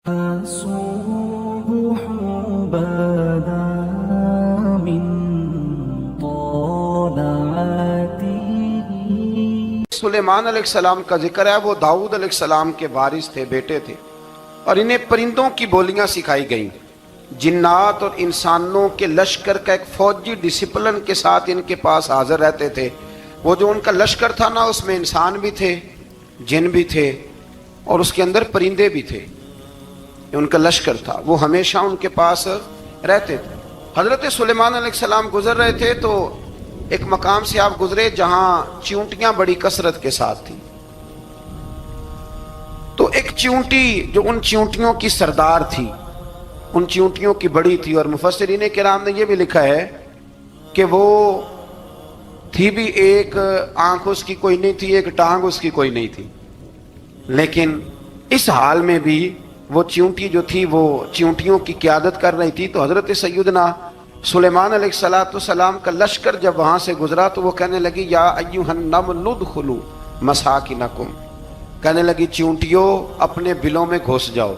الصبح بدا من طلعته. سلیمان علیہ السلام کا ذکر ہے. وہ داؤد علیہ السلام کے وارث تھے، بیٹے تھے، اور انہیں پرندوں کی بولیاں سکھائی گئیں. جنات اور انسانوں کے لشکر کا ایک فوجی ڈسپلن کے ساتھ ان کے پاس حاضر رہتے تھے. وہ جو ان کا لشکر تھا نا، اس میں انسان بھی تھے، جن بھی تھے، اور اس کے اندر پرندے بھی تھے. ان کا لشکر تھا، وہ ہمیشہ ان کے پاس رہتے تھے. حضرت سلیمان علیہ السلام گزر رہے تھے تو ایک مقام سے آپ گزرے جہاں چیونٹیاں بڑی کثرت کے ساتھ تھیں. تو ایک چیونٹی جو ان چیونٹیوں کی سردار تھی، ان چیونٹیوں کی بڑی تھی، اور مفسرین کرام نے یہ بھی لکھا ہے کہ وہ تھی بھی ایک آنکھ اس کی کوئی نہیں تھی، ایک ٹانگ اس کی کوئی نہیں تھی، لیکن اس حال میں بھی وہ چیونٹی جو تھی وہ چیونٹیوں کی قیادت کر رہی تھی. تو حضرت سیدنا سلیمان علیہ السلام کا لشکر جب وہاں سے گزرا تو وہ کہنے لگی یا ایھا النمل ادخلوا مساکنکم، کہنے لگی چیونٹیوں اپنے بلوں میں گھس جاؤ.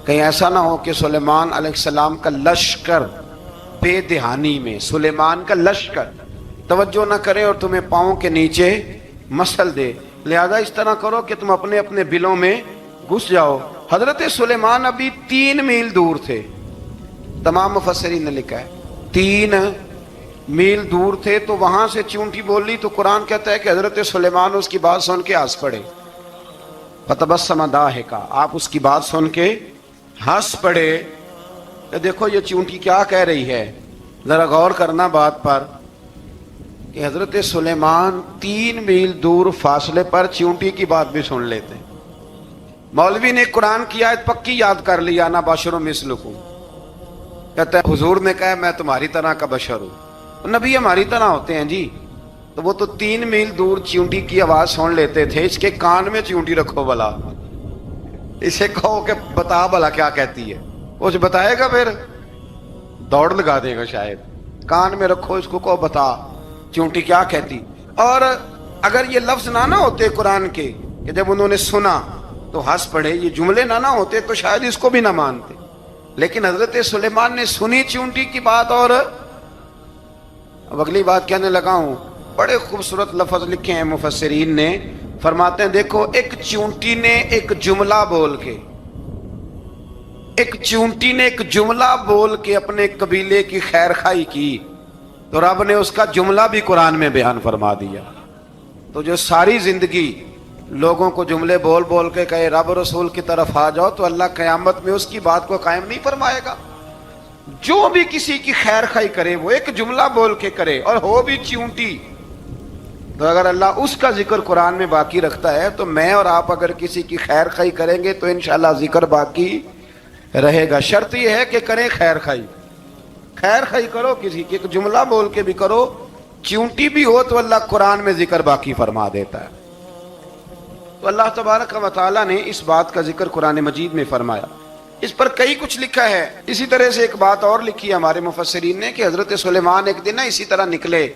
کہیں ایسا نہ ہو کہ سلیمان علیہ السلام کا لشکر بے دہانی میں سلیمان کا لشکر توجہ نہ کرے اور تمہیں پاؤں کے نیچے مسل دے. لہذا اس طرح کرو کہ تم اپنے اپنے بلوں میں گھس جاؤ. حضرت سلیمان ابھی 3 میل دور تھے. تمام مفسرین نے لکھا ہے 3 میل دور تھے. تو وہاں سے چیونٹی بولی تو قرآن کہتا ہے کہ حضرت سلیمان اس کی بات سن کے ہنس پڑے. فتبسم ضاحکا، آپ اس کی بات سن کے ہنس پڑے کہ دیکھو یہ چیونٹی کیا کہہ رہی ہے. ذرا غور کرنا بات پر کہ حضرت سلیمان 3 میل دور فاصلے پر چیونٹی کی بات بھی سن لیتے. مولوی نے قرآن کی آیت پکی یاد کر لی، انا بشر مثلکم، کہتا ہے حضور نے کہا میں تمہاری طرح کا بشر ہوں. نبی ہماری طرح ہوتے ہیں جی. تو وہ تو 3 میل دور چیونٹی کی آواز سن لیتے تھے. اس کے کان میں چیونٹی رکھو بلا، اسے کہو کہ بتا بلا کیا کہتی ہے. وہ جو بتائے گا پھر دوڑ لگا دے گا شاید. کان میں رکھو اس کو، کہو بتا چیونٹی کیا کہتی. اور اگر یہ لفظ نہ ہوتے قرآن کے کہ جب انہوں نے سنا تو ہنس پڑے، یہ جملے نہ ہوتے تو شاید اس کو بھی نہ مانتے. لیکن حضرت سلیمان نے سنی چیونٹی کی بات. اور اب اگلی بات کہنے لگا ہوں. بڑے خوبصورت لفظ لکھے ہیں مفسرین نے، فرماتے ہیں دیکھو ایک چیونٹی نے ایک جملہ بول کے اپنے قبیلے کی خیر خواہی کی تو رب نے اس کا جملہ بھی قرآن میں بیان فرما دیا. تو جو ساری زندگی لوگوں کو جملے بول بول کے کہے رب رسول کی طرف آ جاؤ، تو اللہ قیامت میں اس کی بات کو قائم نہیں فرمائے گا. جو بھی کسی کی خیر خواہی کرے وہ ایک جملہ بول کے کرے، اور ہو بھی چیونٹی. تو اگر اللہ اس کا ذکر قرآن میں باقی رکھتا ہے تو میں اور آپ اگر کسی کی خیر خواہی کریں گے تو انشاءاللہ ذکر باقی رہے گا. شرط یہ ہے کہ کریں خیر خواہی کرو کسی کی، ایک جملہ بول کے بھی کرو. چیونٹی بھی ہو تو اللہ قرآن میں ذکر باقی فرما دیتا ہے. تو اللہ تبارک و تعالیٰ نے اس بات کا ذکر قرآن مجید میں فرمایا. اس پر کئی کچھ لکھا ہے. اسی طرح سے ایک بات اور لکھی ہے ہمارے مفسرین نے کہ حضرت سلیمان ایک دن اسی طرح نکلے،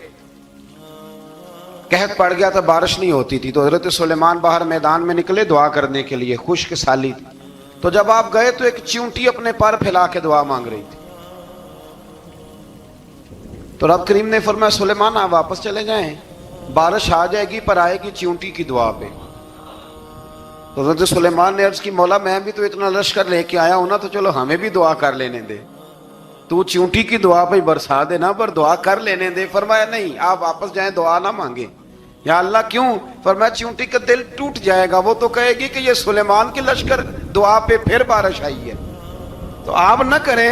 قحط پڑ گیا تھا، بارش نہیں ہوتی تھی. تو حضرت سلیمان باہر میدان میں نکلے دعا کرنے کے لیے، خشک سالی تھی. تو جب آپ گئے تو ایک چیونٹی اپنے پر پھیلا کے دعا مانگ رہی تھی. تو رب کریم نے فرمایا سلیمان آپ واپس چلے جائیں، بارش آ جائے گی پر آئے گی چیونٹی کی دعا پہ. تو حضرت سلیمان نے عرض کی مولا میں بھی تو اتنا لشکر لے کے آیا ہوں نا، تو چلو ہمیں بھی دعا کر لینے دے. تو چیونٹی کی دعا پہ برسا دینا پر دعا کر لینے دے. فرمایا نہیں آپ واپس جائیں، دعا نہ مانگے. یا اللہ کیوں؟ فرمایا چیونٹی کا دل ٹوٹ جائے گا، وہ تو کہے گی کہ یہ سلیمان کے لشکر دعا پہ پھر بارش آئی ہے. تو آپ نہ کریں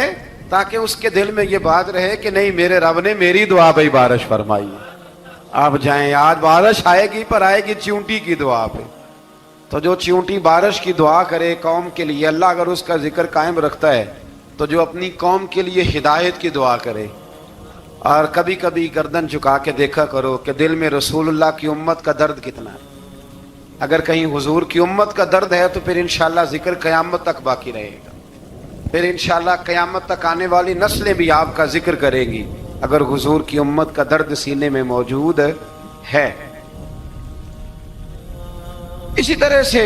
تاکہ اس کے دل میں یہ بات رہے کہ نہیں میرے رب نے میری دعا پہ بارش فرمائی ہے. آپ جائیں، آج بارش آئے گی پر آئے گی چیونٹی کی دعا پہ. تو جو چیونٹی بارش کی دعا کرے قوم کے لیے، اللہ اگر اس کا ذکر قائم رکھتا ہے تو جو اپنی قوم کے لیے ہدایت کی دعا کرے. اور کبھی کبھی گردن جھکا کے دیکھا کرو کہ دل میں رسول اللہ کی امت کا درد کتنا ہے. اگر کہیں حضور کی امت کا درد ہے تو پھر انشاءاللہ ذکر قیامت تک باقی رہے گا. پھر انشاءاللہ قیامت تک آنے والی نسلیں بھی آپ کا ذکر کرے گی اگر حضور کی امت کا درد سینے میں موجود ہے. اسی طرح سے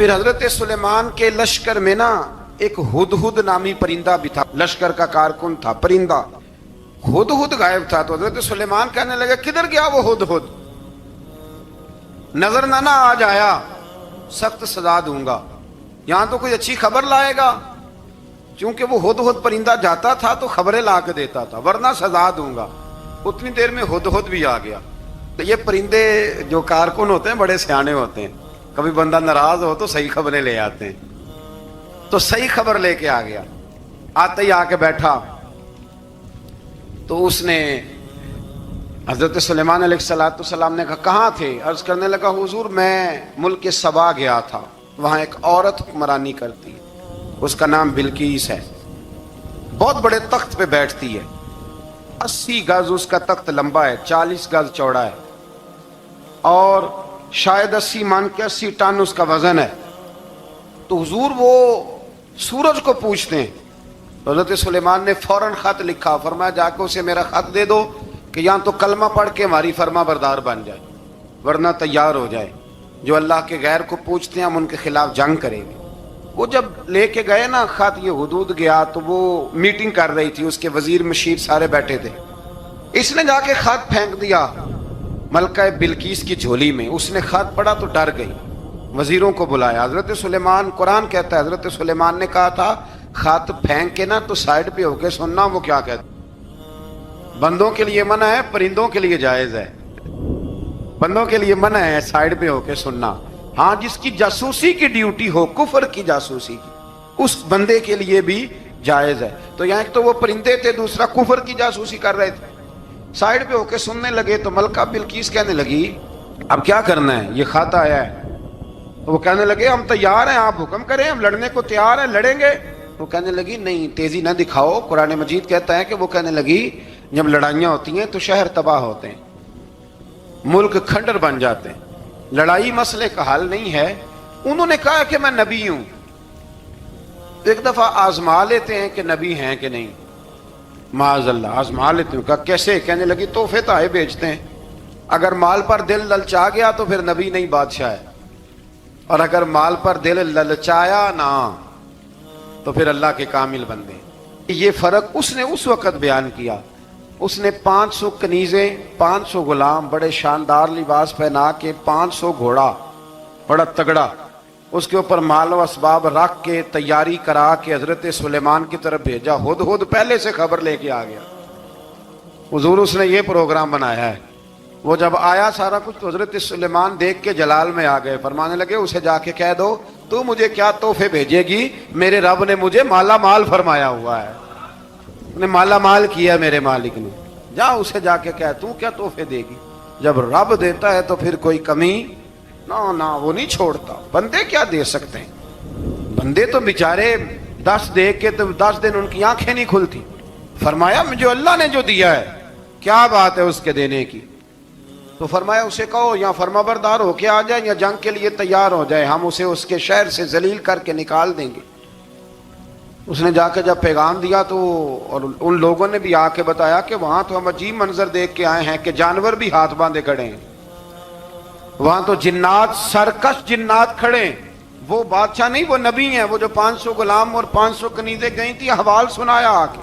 پھر حضرت سلیمان کے لشکر میں نا ایک ہدہد نامی پرندہ بھی تھا، لشکر کا کارکن تھا پرندہ. ہدہد غائب تھا تو حضرت سلیمان کہنے لگا کدھر گیا وہ ہدہد؟ نظر نہ آج آیا سخت سزا دوں گا. یہاں تو کوئی اچھی خبر لائے گا، چونکہ وہ ہدہد پرندہ جاتا تھا تو خبریں لا کے دیتا تھا، ورنہ سزا دوں گا. اتنی دیر میں ہدہد بھی آ گیا. تو یہ پرندے جو کارکن ہوتے ہیں بڑے سیانے ہوتے ہیں، کبھی بندہ ناراض ہو تو صحیح خبریں لے آتے ہیں. تو صحیح خبر لے کے آ گیا. آتے ہی آ کے بیٹھا تو اس نے حضرت سلیمان علیہ السلام نے کہا کہاں تھے؟ عرض کرنے لگا حضور میں ملک سبا گیا تھا، وہاں ایک عورت حکمرانی کرتی ہے، اس کا نام بلقیس ہے، بہت بڑے تخت پہ بیٹھتی ہے، 80 گز اس کا تخت لمبا ہے، 40 گز چوڑا ہے، اور شاید 80 مان کے 80 ٹن اس کا وزن ہے. تو حضور وہ سورج کو پوچھتے ہیں. حضرت سلیمان نے فوراً خط لکھا، فرمایا جا کے اسے میرا خط دے دو کہ یہاں تو کلمہ پڑھ کے ہماری فرما بردار بن جائے، ورنہ تیار ہو جائے. جو اللہ کے غیر کو پوچھتے ہیں ہم ان کے خلاف جنگ کریں گے. وہ جب لے کے گئے نا خط، یہ حدود گیا تو وہ میٹنگ کر رہی تھی، اس کے وزیر مشیر سارے بیٹھے تھے. اس نے جا کے خط پھینک دیا ملکہ بلقیس کی جھولی میں. اس نے خط پڑھا تو ڈر گئی، وزیروں کو بلایا. حضرت سلیمان، قرآن کہتا ہے حضرت سلیمان نے کہا تھا خط پھینک کے نا تو سائڈ پہ ہو کے سننا وہ کیا کہتا. بندوں کے لیے منع ہے، پرندوں کے لیے جائز ہے. بندوں کے لیے منع ہے سائڈ پہ ہو کے سننا. ہاں جس کی جاسوسی کی ڈیوٹی ہو، کفر کی جاسوسی کی، اس بندے کے لیے بھی جائز ہے. تو یہاں ایک تو وہ پرندے تھے، دوسرا کفر کی جاسوسی کر رہے تھے. سائڈ پہ ہو کے سننے لگے تو ملکہ بلقیس کہنے لگی اب کیا کرنا ہے، یہ خط آیا ہے. تو وہ کہنے لگے ہم تیار ہیں، آپ حکم کریں، ہم لڑنے کو تیار ہیں، لڑیں گے. وہ کہنے لگی نہیں تیزی نہ دکھاؤ. قرآن مجید کہتا ہے کہ وہ کہنے لگی جب لڑائیاں ہوتی ہیں تو شہر تباہ ہوتے ہیں، ملک کھنڈر بن جاتے ہیں، لڑائی مسئلے کا حل نہیں ہے. انہوں نے کہا کہ میں نبی ہوں. ایک دفعہ آزما لیتے ہیں کہ نبی ہیں کہ نہیں، معاذ اللہ آزما لیتے ہیں. کہا کیسے؟ کہنے لگی تحفے تحائف بھیجتے ہیں، اگر مال پر دل للچا گیا تو پھر نبی نہیں بادشاہ ہے، اور اگر مال پر دل للچایا نہ تو پھر اللہ کے کامل بندے. یہ فرق اس نے اس وقت بیان کیا. اس نے 500 کنیزیں، 500 غلام، بڑے شاندار لباس پہنا کے، 500 گھوڑا بڑا تگڑا، اس کے اوپر مال و اسباب رکھ کے تیاری کرا کے حضرت سلیمان کی طرف بھیجا. ہدہد پہلے سے خبر لے کے آ گیا. حضور اس نے یہ پروگرام بنایا ہے. وہ جب آیا سارا کچھ تو حضرت سلیمان دیکھ کے جلال میں آ گئے. فرمانے لگے اسے جا کے کہہ دو تو مجھے کیا تحفے بھیجے گی، میرے رب نے مجھے مالا مال فرمایا ہوا ہے، نے مالا مال کیا میرے مالک نے. جا اسے جا کے کہہ تو کیا تحفے دے گی. جب رب دیتا ہے تو پھر کوئی کمی نہ وہ نہیں چھوڑتا. بندے کیا دے سکتے ہیں؟ بندے تو بیچارے 10 دے کے تو 10 دن ان کی آنکھیں نہیں کھلتی. فرمایا جو اللہ نے جو دیا ہے کیا بات ہے اس کے دینے کی. تو فرمایا اسے کہو یا فرما بردار ہو کے آ جائے یا جنگ کے لیے تیار ہو جائے، ہم اسے اس کے شہر سے ذلیل کر کے نکال دیں گے. اس نے جا کے جب پیغام دیا تو اور ان لوگوں نے بھی آ کے بتایا کہ وہاں تو ہم عجیب منظر دیکھ کے آئے ہیں کہ جانور بھی ہاتھ باندھے کھڑے ہیں، وہاں تو جنات، سرکش جنات کھڑے ہیں. وہ بادشاہ نہیں، وہ نبی ہیں. وہ جو 500 غلام اور 500 کنیزیں گئی تھی حوال سنایا آ کے.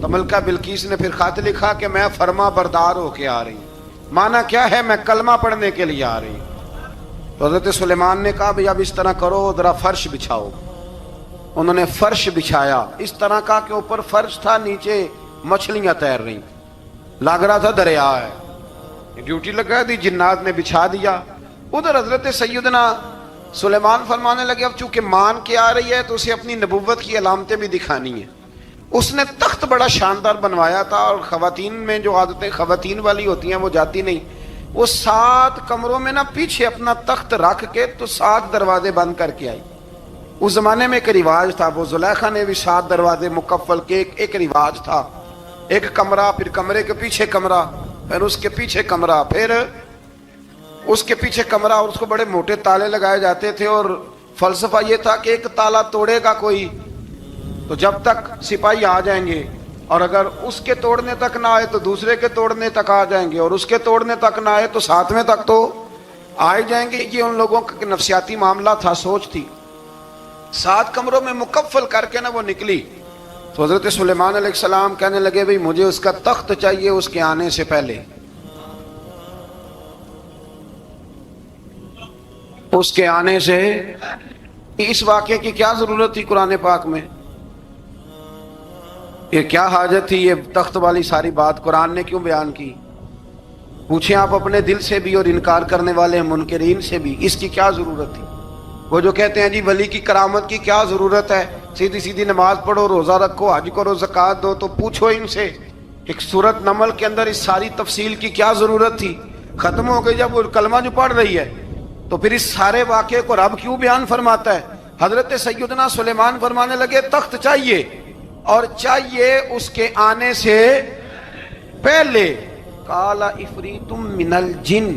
تو ملکہ بلقیس نے پھر خط لکھا کہ میں فرما بردار ہو کے آ رہی ہوں. معنی کیا ہے؟ میں کلمہ پڑھنے کے لیے آ رہی ہوں. تو حضرت سلیمان نے کہا بھئی اب اس طرح کرو، ذرا فرش بچھاؤ. انہوں نے فرش بچھایا. اس طرح کا کہ اوپر فرش تھا، نیچے مچھلیاں تیر رہی، لگ رہا تھا دریا ہے. ڈیوٹی لگا دی، جنات نے بچھا دیا. ادھر حضرت سیدنا سلیمان فرمانے لگے اب چونکہ مان کے آ رہی ہے تو اسے اپنی نبوت کی علامتیں بھی دکھانی ہیں. اس نے تخت بڑا شاندار بنوایا تھا، اور خواتین میں جو عادتیں خواتین والی ہوتی ہیں وہ جاتی نہیں. وہ 7 کمروں میں نا پیچھے اپنا تخت رکھ کے تو 7 دروازے بند کر کے آئی. اس زمانے میں ایک رواج تھا، وہ زلیخا نے بھی 7 دروازے مکفل کے ایک رواج تھا. ایک کمرہ، پھر کمرے کے پیچھے کمرہ، پھر اس کے پیچھے کمرہ، پھر اس کے پیچھے کمرہ، اور اس کو بڑے موٹے تالے لگائے جاتے تھے. اور فلسفہ یہ تھا کہ ایک تالا توڑے گا کوئی تو جب تک سپاہی آ جائیں گے، اور اگر اس کے توڑنے تک نہ آئے تو دوسرے کے توڑنے تک آ جائیں گے، اور اس کے توڑنے تک نہ آئے تو 7ویں تک تو آ جائیں گے. یہ ان لوگوں کا نفسیاتی معاملہ تھا، سوچ تھی. 7 کمروں میں مکفل کر کے نا وہ نکلی تو حضرت سلیمان علیہ السلام کہنے لگے بھئی مجھے اس کا تخت چاہیے اس کے آنے سے پہلے. اس کے آنے سے اس واقعے کی کیا ضرورت تھی قرآن پاک میں؟ یہ کیا حاجت تھی یہ تخت والی ساری بات قرآن نے کیوں بیان کی؟ پوچھیں آپ اپنے دل سے بھی اور انکار کرنے والے منکرین سے بھی، اس کی کیا ضرورت تھی؟ وہ جو کہتے ہیں جی ولی کی کرامت کی کیا ضرورت ہے، سیدھی سیدھی نماز پڑھو، روزہ رکھو، حج کرو، زکوٰۃ دو، تو پوچھو ان سے ایک سورت نمل کے اندر اس ساری تفصیل کی کیا ضرورت تھی؟ ختم ہو گئی جب وہ کلمہ جو پڑھ رہی ہے تو پھر اس سارے واقعے کو رب کیوں بیان فرماتا ہے؟ حضرت سیدنا سلیمان فرمانے لگے تخت چاہیے اور چاہیے اس کے آنے سے پہلے. قال عفریت من الجن،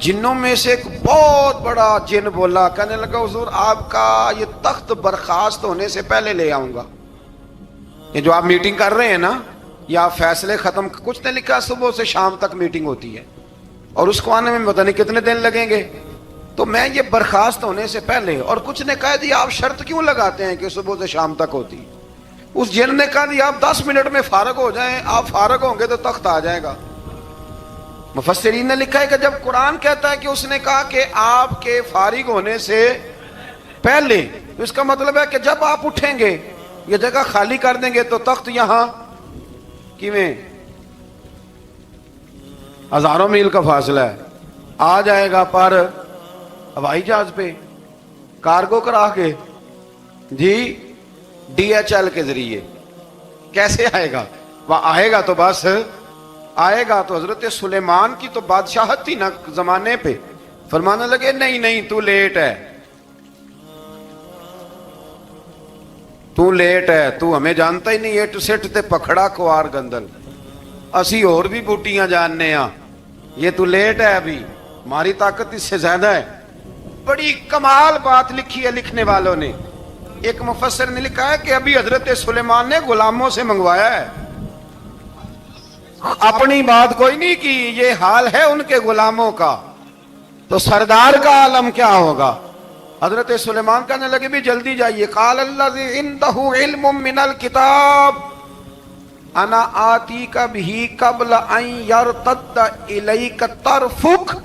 جنوں میں سے ایک بہت بڑا جن بولا، کہنے لگا حضور آپ کا یہ تخت برخاست ہونے سے پہلے لے آؤں گا. یہ جو آپ میٹنگ کر رہے ہیں نا، یا فیصلے ختم، کچھ نے لکھا صبح سے شام تک میٹنگ ہوتی ہے اور اس کو آنے میں پتہ نہیں کتنے دن لگیں گے، تو میں یہ برخاست ہونے سے پہلے. اور کچھ نے کہا دی آپ شرط کیوں لگاتے ہیں کہ صبح سے شام تک ہوتی ہے؟ اس جن نے کہا دی آپ 10 منٹ میں فارغ ہو جائیں، آپ فارغ ہوں گے تو تخت آ جائے گا. مفسرین نے لکھا ہے کہ جب قرآن کہتا ہے کہ اس نے کہا کہ آپ کے فارغ ہونے سے پہلے، تو اس کا مطلب ہے کہ جب آپ اٹھیں گے یہ جگہ خالی کر دیں گے تو تخت یہاں کیویں ہزاروں میل کا فاصلہ ہے آ جائے گا، پر ہوائی جہاز پہ کارگو کرا کے جی DHL کے ذریعے کیسے آئے گا؟ وہ آئے گا تو بس آئے گا. تو حضرت سلیمان کی تو بادشاہت تھی نا زمانے پہ، فرمانے لگے نہیں نہیں تو لیٹ ہے، تو لیٹ ہے، تو ہمیں جانتا ہی نہیں، ایٹ سٹ تے پکھڑا کوار گندل، اسی اور بھی بوٹیاں جاننے ہاں، یہ تو لیٹ ہے، ابھی ہماری طاقت اس سے زیادہ ہے. بڑی کمال بات لکھی ہے لکھنے والوں نے. ایک مفسر نے لکھا ہے کہ ابھی حضرت سلیمان نے غلاموں سے منگوایا ہے، اپنی بات کوئی نہیں کی، یہ حال ہے ان کے غلاموں کا، تو سردار کا عالم کیا ہوگا؟ حضرت سلیمان کہنے لگے بھی جلدی جائیے. قال الذی عنده علم من الکتاب انا آتیک بہ قبل ان یرتد الیک طرفک.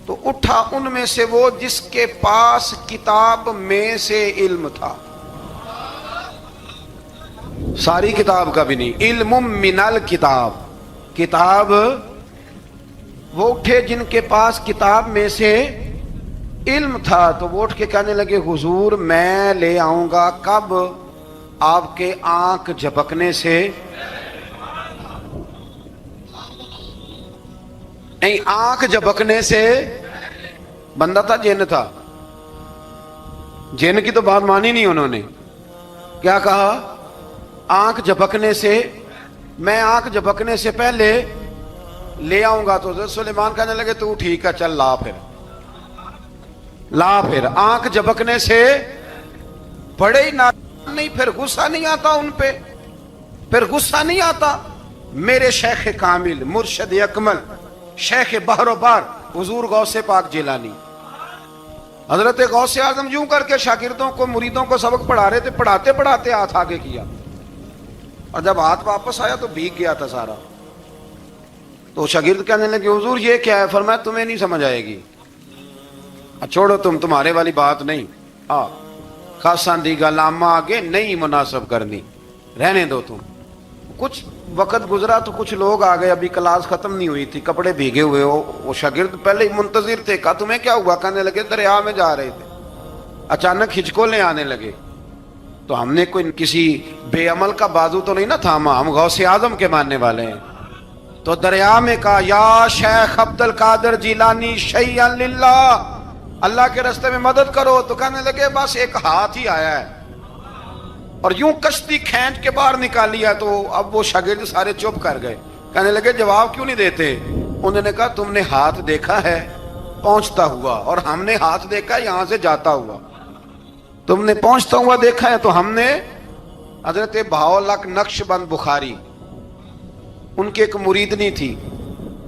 تو اٹھا ان میں سے وہ جس کے پاس کتاب میں سے علم تھا، ساری کتاب کا بھی نہیں، علم من الکتاب، کتاب. وہ اٹھے جن کے پاس کتاب میں سے علم تھا، تو وہ اٹھ کے کہنے لگے حضور میں لے آؤں گا. کب؟ آپ کے آنکھ جھپکنے سے نہیں، آنکھ جھپکنے سے. بندہ تھا جن تھا؟ جن کی تو بات مانی نہیں انہوں نے. کیا کہا؟ آنکھ جھپکنے سے، میں آنکھ جھپکنے سے پہلے لے آؤں گا. تو حضرت سلیمان کہنے لگے تو ٹھیک ہے چل لا پھر، لا پھر. آنکھ جھپکنے سے بڑے ہی نہیں، پھر غصہ نہیں آتا ان پہ، پھر غصہ نہیں آتا. میرے شیخ کامل، مرشد اکمل، شیخ بحر و بار حضور غوث پاک جیلانی، حضرت غوث اعظم یوں کر کے شاگردوں کو، مریدوں کو سبق پڑھا رہے تھے، پڑھاتے پڑھاتے ہاتھ آگے کیا، اور جب ہاتھ واپس آیا تو بھیگ گیا تھا سارا. تو شاگرد کہنے لگے حضور یہ کیا ہے؟ فرمایا تمہیں نہیں سمجھ آئے گی، چھوڑو تمہارے والی بات نہیں، خاصاں دی گل آما آگے نہیں مناسب کرنی، رہنے دو تم. کچھ وقت گزرا تو کچھ لوگ آ گئے، ابھی کلاس ختم نہیں ہوئی تھی، کپڑے بھیگے ہوئے ہو. وہ شاگرد پہلے ہی منتظر تھے. کہا تمہیں کیا ہوا؟ کہنے لگے دریا میں جا رہے تھے، اچانک ہچکولیں آنے لگے. تو ہم نے کوئی کسی بے عمل کا بازو تو نہیں نہ تھاما، ہم غوث اعظم کے ماننے والے ہیں. تو دریا میں کہا یا شیخ عبد القادر جیلانی شیئا للہ، اللہ کے راستے میں مدد کرو. تو کہنے لگے بس ایک ہاتھ ہی آیا ہے، اور یوں کشتی کھینچ کے باہر نکالی ہے. تو اب وہ شاگرد سارے چپ کر گئے، کہنے لگے جواب کیوں نہیں دیتے؟ انہوں نے کہا تم نے ہاتھ دیکھا ہے پہنچتا ہوا، اور ہم نے ہاتھ دیکھا ہے یہاں سے جاتا ہوا. تم نے پہنچتا ہوا دیکھا ہے، تو ہم نے حضرت بہاؤالحق نقش بند بخاری، ان کی ایک مریدنی تھی،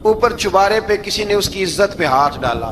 اوپر چبارے پہ کسی نے اس کی عزت پہ ہاتھ ڈالا.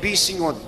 20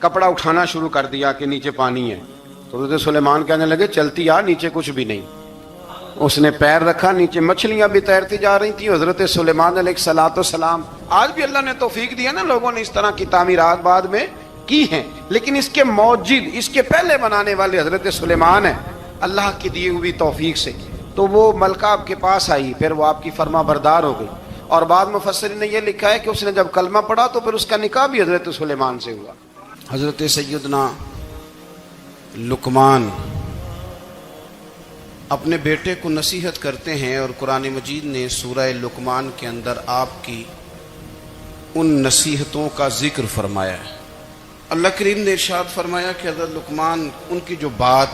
کپڑا اٹھانا شروع کر دیا کہ نیچے پانی ہے. تو حضرت سلیمان کہنے لگے چلتی آ, نیچے کچھ بھی نہیں. اس نے پیر رکھا, نیچے مچھلیاں بھی تیرتی جا رہی تھیں. حضرت سلیمان علیہ الصلوۃ والسلام, آج بھی اللہ نے توفیق دی ہے نا, لوگوں نے اس طرح کی تعمیرات بعد میں کی ہیں, لیکن اس کے موجد, اس کے پہلے بنانے والے حضرت سلیمان ہیں اللہ کی دی ہوئی توفیق سے. تو وہ ملکہ آپ کے پاس آئی, پھر وہ آپ کی فرما بردار ہو گئی. اور بعد مفسرین نے یہ لکھا ہے کہ اس نے جب کلمہ پڑھا تو پھر اس کا نکاح بھی حضرت سلیمان سے ہوا. حضرت سیدنا لقمان اپنے بیٹے کو نصیحت کرتے ہیں, اور قرآن مجید نے سورہ لقمان کے اندر آپ کی ان نصیحتوں کا ذکر فرمایا ہے. اللہ کریم نے ارشاد فرمایا کہ حضرت لقمان, ان کی جو بات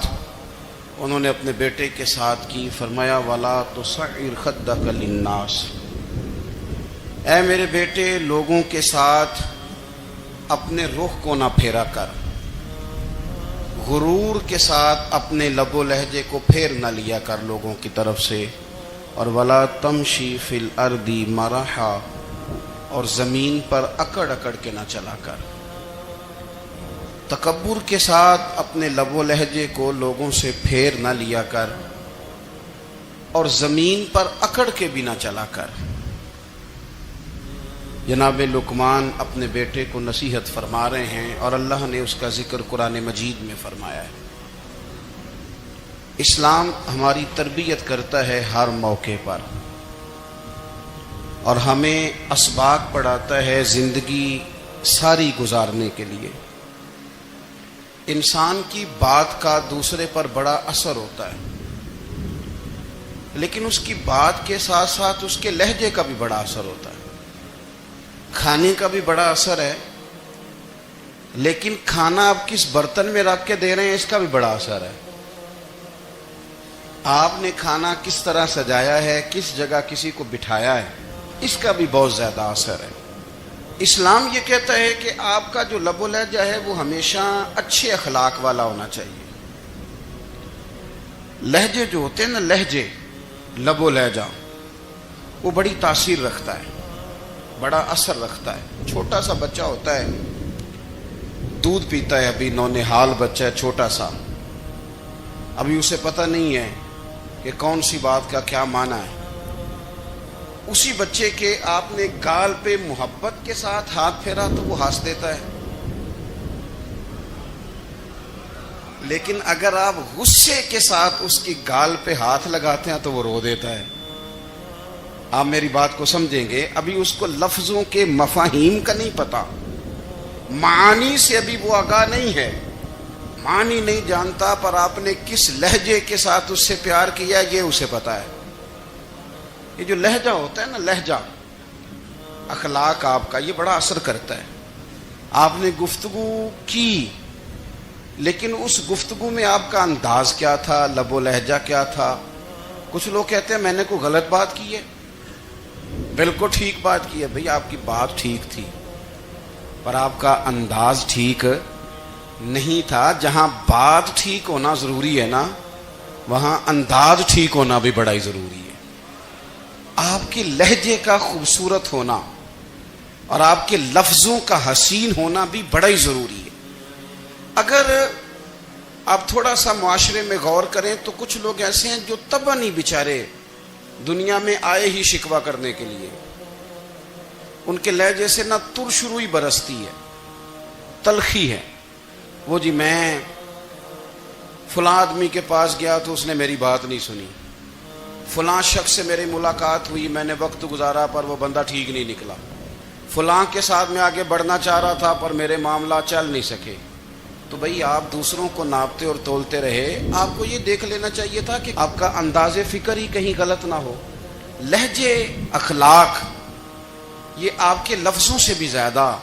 انہوں نے اپنے بیٹے کے ساتھ کی, فرمایا وَلَا تُصَعِّرْ خَدَّكَ لِلنَّاسِ, اے میرے بیٹے لوگوں کے ساتھ اپنے رخ کو نہ پھیرا کر, غرور کے ساتھ اپنے لب و لہجے کو پھیر نہ لیا کر لوگوں کی طرف سے. اور وَلَا تَمْشِي فِي الْأَرْضِ مَرَحًا, اور زمین پر اکڑ اکڑ کے نہ چلا کر. تکبر کے ساتھ اپنے لب و لہجے کو لوگوں سے پھیر نہ لیا کر, اور زمین پر اکڑ کے بھی نہ چلا کر. جناب لقمان اپنے بیٹے کو نصیحت فرما رہے ہیں, اور اللہ نے اس کا ذکر قرآن مجید میں فرمایا ہے. اسلام ہماری تربیت کرتا ہے ہر موقع پر, اور ہمیں اسباق پڑھاتا ہے زندگی ساری گزارنے کے لیے. انسان کی بات کا دوسرے پر بڑا اثر ہوتا ہے, لیکن اس کی بات کے ساتھ ساتھ اس کے لہجے کا بھی بڑا اثر ہوتا ہے. کھانے کا بھی بڑا اثر ہے, لیکن کھانا آپ کس برتن میں رکھ کے دے رہے ہیں اس کا بھی بڑا اثر ہے. آپ نے کھانا کس طرح سجایا ہے, کس جگہ کسی کو بٹھایا ہے, اس کا بھی بہت زیادہ اثر ہے. اسلام یہ کہتا ہے کہ آپ کا جو لب و لہجہ ہے وہ ہمیشہ اچھے اخلاق والا ہونا چاہیے. لہجے جو ہوتے ہیں نا, لہجے, لب و لہجہ, وہ بڑی تاثیر رکھتا ہے, بڑا اثر رکھتا ہے. چھوٹا سا بچہ ہوتا ہے, دودھ پیتا ہے, ابھی نونہال بچہ ہے چھوٹا سا, ابھی اسے پتہ نہیں ہے کہ کون سی بات کا کیا معنی ہے. اسی بچے کے آپ نے گال پہ محبت کے ساتھ ہاتھ پھیرا تو وہ ہنس دیتا ہے, لیکن اگر آپ غصے کے ساتھ اس کی گال پہ ہاتھ لگاتے ہیں تو وہ رو دیتا ہے. آپ میری بات کو سمجھیں گے, ابھی اس کو لفظوں کے مفاہیم کا نہیں پتا, معانی سے ابھی وہ آگاہ نہیں ہے, معنی نہیں جانتا, پر آپ نے کس لہجے کے ساتھ اس سے پیار کیا یہ اسے پتا ہے. یہ جو لہجہ ہوتا ہے نا, لہجہ, اخلاق آپ کا, یہ بڑا اثر کرتا ہے. آپ نے گفتگو کی, لیکن اس گفتگو میں آپ کا انداز کیا تھا, لب و لہجہ کیا تھا. کچھ لوگ کہتے ہیں میں نے کوئی غلط بات کی ہے, بالکل ٹھیک بات کی ہے. بھئی آپ کی بات ٹھیک تھی, پر آپ کا انداز ٹھیک نہیں تھا. جہاں بات ٹھیک ہونا ضروری ہے نا, وہاں انداز ٹھیک ہونا بھی بڑا ہی ضروری ہے. آپ کے لہجے کا خوبصورت ہونا اور آپ کے لفظوں کا حسین ہونا بھی بڑا ہی ضروری ہے. اگر آپ تھوڑا سا معاشرے میں غور کریں تو کچھ لوگ ایسے ہیں جو طبعاً ہی بیچارے دنیا میں آئے ہی شکوہ کرنے کے لیے. ان کے لہجے سے نہ ترش روئی برستی ہے, تلخی ہے. وہ جی میں فلاں آدمی کے پاس گیا تو اس نے میری بات نہیں سنی, فلاں شخص سے میری ملاقات ہوئی, میں نے وقت گزارا پر وہ بندہ ٹھیک نہیں نکلا, فلاں کے ساتھ میں آگے بڑھنا چاہ رہا تھا پر میرے معاملہ چل نہیں سکے. تو بھئی آپ دوسروں کو ناپتے اور تولتے رہے, آپ کو یہ دیکھ لینا چاہیے تھا کہ آپ کا انداز فکر ہی کہیں غلط نہ ہو. لہجے, اخلاق, یہ آپ کے لفظوں سے بھی زیادہ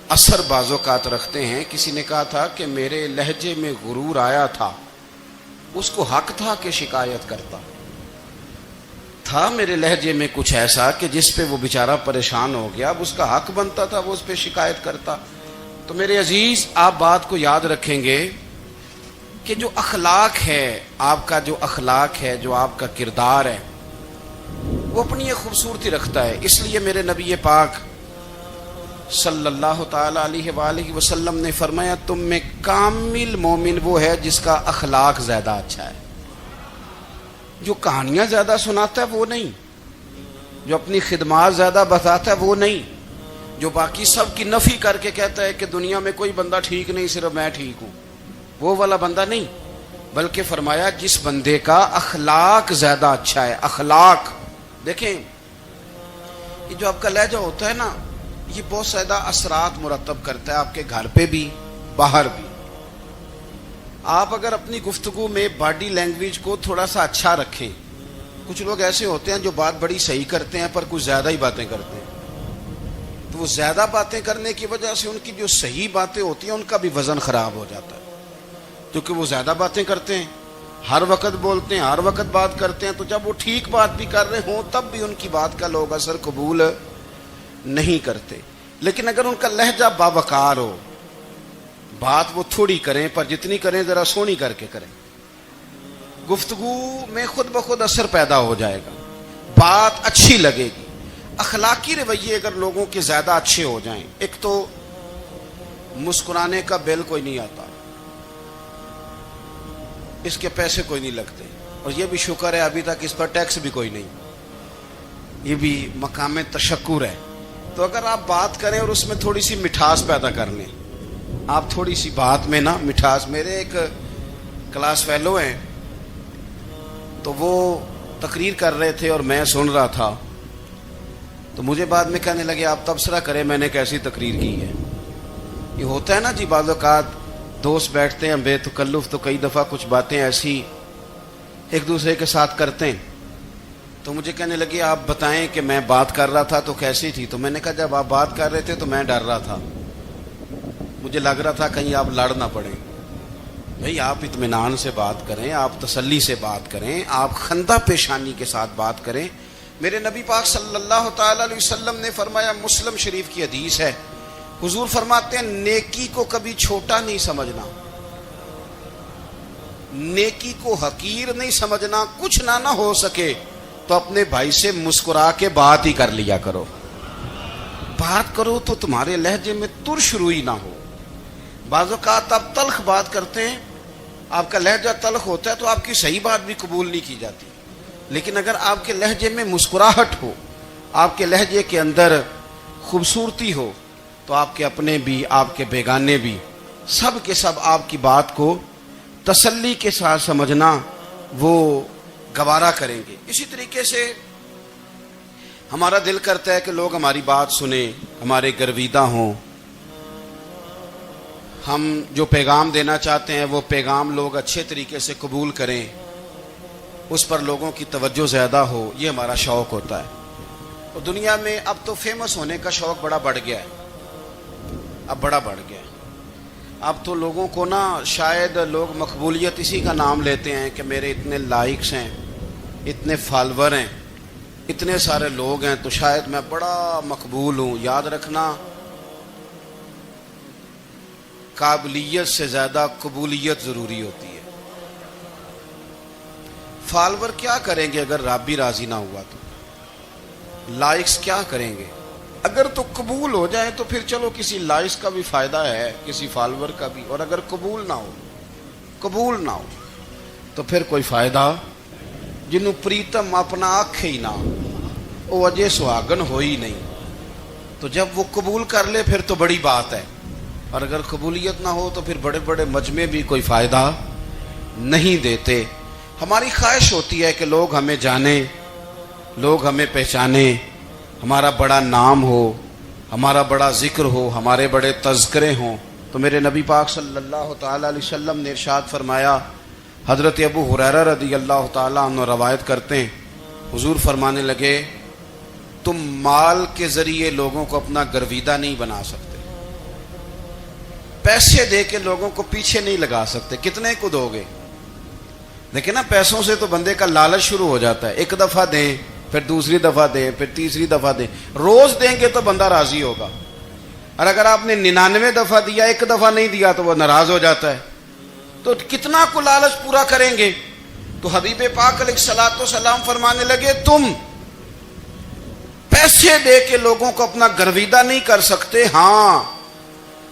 اثر بعض اوقات رکھتے ہیں. کسی نے کہا تھا کہ میرے لہجے میں غرور آیا تھا, اس کو حق تھا کہ شکایت کرتا تھا. میرے لہجے میں کچھ ایسا کہ جس پہ وہ بیچارہ پریشان ہو گیا, اب اس کا حق بنتا تھا وہ اس پہ شکایت کرتا. تو میرے عزیز, آپ بات کو یاد رکھیں گے کہ جو اخلاق ہے, آپ کا جو اخلاق ہے, جو آپ کا کردار ہے, وہ اپنی ایک خوبصورتی رکھتا ہے. اس لیے میرے نبی پاک صلی اللہ تعالی علیہ وآلہ وسلم نے فرمایا تم میں کامل مومن وہ ہے جس کا اخلاق زیادہ اچھا ہے. جو کہانیاں زیادہ سناتا ہے وہ نہیں, جو اپنی خدمات زیادہ بتاتا ہے وہ نہیں, جو باقی سب کی نفی کر کے کہتا ہے کہ دنیا میں کوئی بندہ ٹھیک نہیں صرف میں ٹھیک ہوں, وہ والا بندہ نہیں. بلکہ فرمایا جس بندے کا اخلاق زیادہ اچھا ہے. اخلاق دیکھیں, یہ جو آپ کا لہجہ ہوتا ہے نا, یہ بہت زیادہ اثرات مرتب کرتا ہے آپ کے گھر پہ بھی باہر بھی. آپ اگر اپنی گفتگو میں باڈی لینگویج کو تھوڑا سا اچھا رکھیں, کچھ لوگ ایسے ہوتے ہیں جو بات بڑی صحیح کرتے ہیں پر کچھ زیادہ ہی باتیں کرتے ہیں, تو وہ زیادہ باتیں کرنے کی وجہ سے ان کی جو صحیح باتیں ہوتی ہیں ان کا بھی وزن خراب ہو جاتا ہے, کیونکہ وہ زیادہ باتیں کرتے ہیں, ہر وقت بولتے ہیں, ہر وقت بات کرتے ہیں. تو جب وہ ٹھیک بات بھی کر رہے ہوں تب بھی ان کی بات کا لوگ اثر قبول نہیں کرتے. لیکن اگر ان کا لہجہ باوقار ہو, بات وہ تھوڑی کریں پر جتنی کریں ذرا سونی کر کے کریں, گفتگو میں خود بخود اثر پیدا ہو جائے گا, بات اچھی لگے گی. اخلاقی رویے اگر لوگوں کے زیادہ اچھے ہو جائیں, ایک تو مسکرانے کا بل کوئی نہیں آتا, اس کے پیسے کوئی نہیں لگتے, اور یہ بھی شکر ہے ابھی تک اس پر ٹیکس بھی کوئی نہیں, یہ بھی مقام تشکر ہے. تو اگر آپ بات کریں اور اس میں تھوڑی سی مٹھاس پیدا کر لیں, آپ تھوڑی سی بات میں نا مٹھاس. میرے ایک کلاس فیلو ہیں, تو وہ تقریر کر رہے تھے اور میں سن رہا تھا, تو مجھے بعد میں کہنے لگے آپ تبصرہ کریں میں نے کیسی تقریر کی ہے. یہ ہوتا ہے نا جی, بعض اوقات دوست بیٹھتے ہیں بے تکلف تو کئی دفعہ کچھ باتیں ایسی ایک دوسرے کے ساتھ کرتے ہیں. تو مجھے کہنے لگے آپ بتائیں کہ میں بات کر رہا تھا تو کیسی تھی. تو میں نے کہا جب آپ بات کر رہے تھے تو میں ڈر رہا تھا, مجھے لگ رہا تھا کہیں آپ لڑ نہ پڑیں. بھئی آپ اطمینان سے بات کریں, آپ تسلی سے بات کریں, آپ خندہ پیشانی کے ساتھ بات کریں. میرے نبی پاک صلی اللہ تعالی علیہ وسلم نے فرمایا, مسلم شریف کی حدیث ہے, حضور فرماتے ہیں نیکی کو کبھی چھوٹا نہیں سمجھنا, نیکی کو حقیر نہیں سمجھنا. کچھ نہ ہو سکے تو اپنے بھائی سے مسکرا کے بات ہی کر لیا کرو. بات کرو تو تمہارے لہجے میں ترش روئی نہ ہو. بعض اوقات آپ تلخ بات کرتے ہیں, آپ کا لہجہ تلخ ہوتا ہے تو آپ کی صحیح بات بھی قبول نہیں کی جاتی. لیکن اگر آپ کے لہجے میں مسکراہٹ ہو, آپ کے لہجے کے اندر خوبصورتی ہو, تو آپ کے اپنے بھی آپ کے بیگانے بھی سب کے سب آپ کی بات کو تسلی کے ساتھ سمجھنا وہ گوارا کریں گے. اسی طریقے سے ہمارا دل کرتا ہے کہ لوگ ہماری بات سنیں, ہمارے گرویدہ ہوں, ہم جو پیغام دینا چاہتے ہیں وہ پیغام لوگ اچھے طریقے سے قبول کریں, اس پر لوگوں کی توجہ زیادہ ہو, یہ ہمارا شوق ہوتا ہے. اور دنیا میں اب تو فیمس ہونے کا شوق بڑا بڑھ گیا ہے, اب بڑا بڑھ گیا ہے. اب تو لوگوں کو نا شاید لوگ مقبولیت اسی کا نام لیتے ہیں کہ میرے اتنے لائکس ہیں, اتنے فالور ہیں, اتنے سارے لوگ ہیں تو شاید میں بڑا مقبول ہوں. یاد رکھنا, قابلیت سے زیادہ قبولیت ضروری ہوتی ہے. فالور کیا کریں گے اگر رب بھی راضی نہ ہوا تو؟ لائکس کیا کریں گے؟ اگر تو قبول ہو جائے تو پھر چلو کسی لائکس کا بھی فائدہ ہے, کسی فالور کا بھی. اور اگر قبول نہ ہو تو پھر کوئی فائدہ. جنوں پریتم اپنا آنکھ ہی نہ, وہ اجے سہاگن ہو ہی نہیں. تو جب وہ قبول کر لے پھر تو بڑی بات ہے, اور اگر قبولیت نہ ہو تو پھر بڑے بڑے مجمع بھی کوئی فائدہ نہیں دیتے. ہماری خواہش ہوتی ہے کہ لوگ ہمیں جانیں, لوگ ہمیں پہچانیں, ہمارا بڑا نام ہو, ہمارا بڑا ذکر ہو, ہمارے بڑے تذکرے ہوں. تو میرے نبی پاک صلی اللہ تعالی علیہ وسلم نے ارشاد فرمایا, حضرت ابو ہریرہ رضی اللہ تعالیٰ عنہ روایت کرتے ہیں, حضور فرمانے لگے تم مال کے ذریعے لوگوں کو اپنا گرویدہ نہیں بنا سکتے, پیسے دے کے لوگوں کو پیچھے نہیں لگا سکتے. کتنے کو دو گے؟ دیکھیں نا, پیسوں سے تو بندے کا لالچ شروع ہو جاتا ہے. ایک دفعہ دیں, پھر دوسری دفعہ دیں, پھر تیسری دفعہ دیں. روز دیں گے تو بندہ راضی ہوگا, اور اگر آپ نے 99 دفعہ دیا, ایک دفعہ نہیں دیا تو وہ ناراض ہو جاتا ہے. تو کتنا کو لالچ پورا کریں گے؟ تو حبیب پاک علیہ الصلوۃ والسلام فرمانے لگے تم پیسے دے کے لوگوں کو اپنا گرویدہ نہیں کر سکتے. ہاں